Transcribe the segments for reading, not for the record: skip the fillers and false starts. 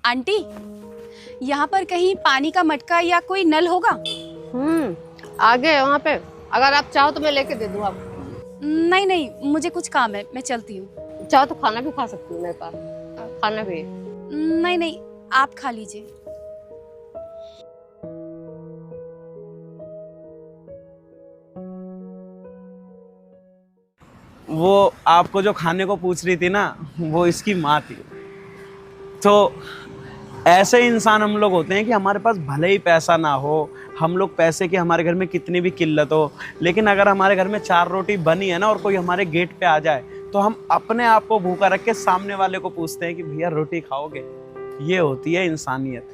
Aunty, यहाँ पर कहीं पानी का मटका या कोई नल होगा? आगे है वहाँ पे, अगर आप चाहो तो मैं लेके दे दूँ आपको। नहीं नहीं, मुझे कुछ काम है, मैं चलती हूँ। चाहो तो खाना भी खा सकती हूँ, मेरे पास खाना भी है। नहीं नहीं, आप खा लीजिए। वो आपको जो खाने को पूछ रही थी ना, वो इसकी माँ थी। तो ऐसे इंसान हम लोग होते हैं कि हमारे पास भले ही पैसा ना हो, हम लोग पैसे की हमारे घर में कितनी भी किल्लत हो, लेकिन अगर हमारे घर में 4 रोटी बनी है ना और कोई हमारे गेट पे आ जाए तो हम अपने आप को भूखा रख के सामने वाले को पूछते हैं कि भैया रोटी खाओगे। ये होती है इंसानियत।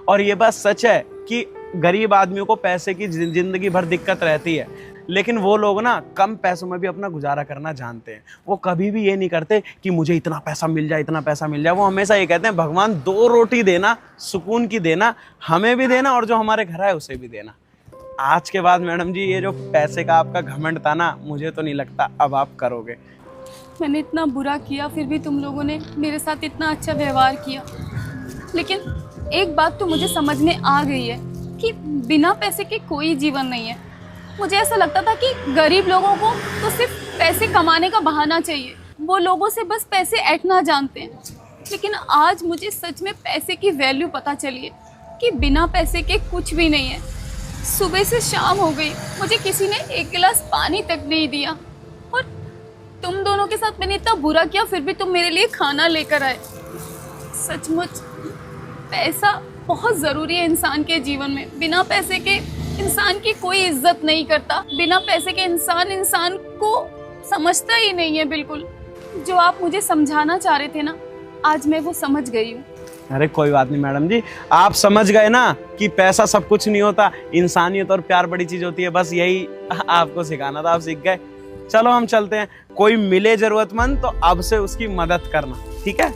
और ये बात सच है कि गरीब आदमियों को पैसे की जिंदगी भर दिक्कत रहती है, लेकिन वो लोग ना कम पैसों में भी अपना गुजारा करना जानते हैं। वो कभी भी ये नहीं करते कि मुझे इतना पैसा मिल जाए, इतना पैसा मिल जाए। वो हमेशा ये कहते हैं भगवान 2 रोटी देना, सुकून की देना, हमें भी देना और जो हमारे घर है उसे भी देना। आज के बाद मैडम जी ये जो पैसे का आपका घमंड था ना, मुझे तो नहीं लगता अब आप करोगे। मैंने इतना बुरा किया, फिर भी तुम लोगों ने मेरे साथ इतना अच्छा व्यवहार किया। लेकिन एक बात तो मुझे समझ में आ गई है कि बिना पैसे के कोई जीवन नहीं है। मुझे ऐसा लगता था कि गरीब लोगों को तो सिर्फ पैसे कमाने का बहाना चाहिए, वो लोगों से बस पैसे ऐंठना जानते हैं। लेकिन आज मुझे सच में पैसे की वैल्यू पता चली है कि बिना पैसे के कुछ भी नहीं है। सुबह से शाम हो गई, मुझे किसी ने 1 गिलास पानी तक नहीं दिया, और तुम दोनों के साथ मैंने इतना बुरा किया, फिर भी तुम मेरे लिए खाना लेकर आए। सचमुच पैसा बहुत ज़रूरी है इंसान के जीवन में। बिना पैसे के इंसान की कोई इज्जत नहीं करता। बिना पैसे के इंसान को समझता ही नहीं है बिल्कुल। जो आप मुझे समझाना चाह रहे थे ना, आज मैं वो समझ गई हूँ। अरे कोई बात नहीं मैडम जी, आप समझ गए ना कि पैसा सब कुछ नहीं होता, इंसानियत और प्यार बड़ी चीज होती है। बस यही आपको सिखाना था, आप सीख गए। चलो हम चलते हैं। कोई मिले जरूरतमंद तो अब से उसकी मदद करना, ठीक है?